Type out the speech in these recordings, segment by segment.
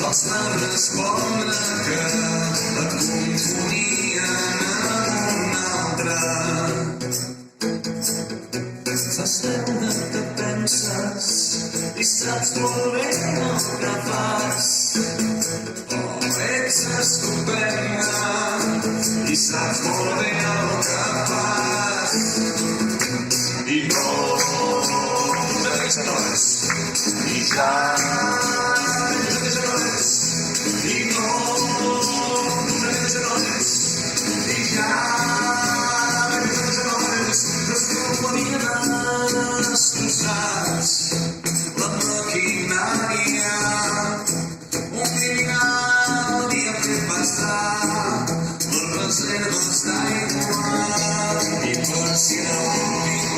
possa respondre que la confonia en una altra. Fas veure que penses i saps molt bé el que fas. Oh, ets estupenda i saps molt bé el que fas. I no és i ja és i no és i ja tu saps la maquinària un dia havia fet passar les reserves d'aigua i per si no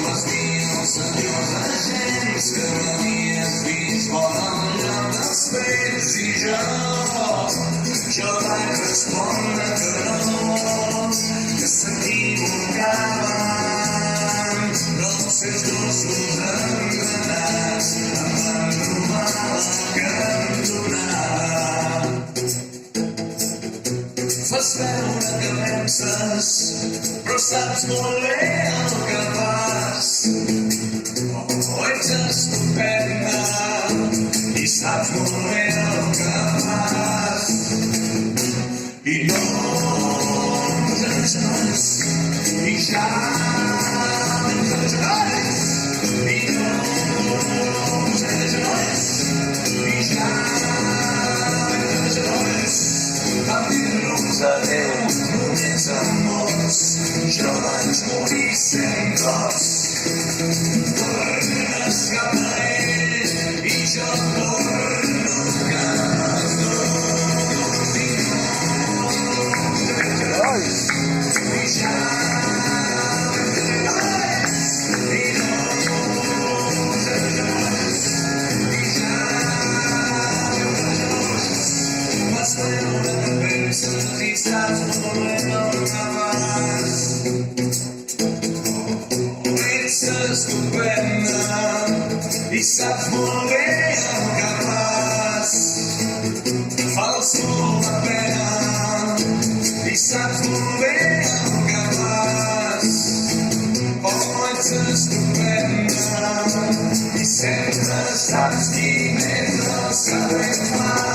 les dies els senyors agents que m'havies vist vora el lloc dels fets i jo vaig respondre que no, que s'equivocaven els seus gossos engranats em van trobar la cantonada. Fas veure que penses, però saps molt bé el que fas. Oh, ets estupenda i saps molt bé el que fas. I no res i ja adéu, només amb molts, jo vaig morir sent cos. Tornes cap a ell i jo torno cap a tu. I ja i saps molt bé el que fas. Ets estupenda i saps molt bé el que fas. Fals molt la pena i saps molt bé el que fas. Oh, ets estupenda i sempre saps quin és el secret.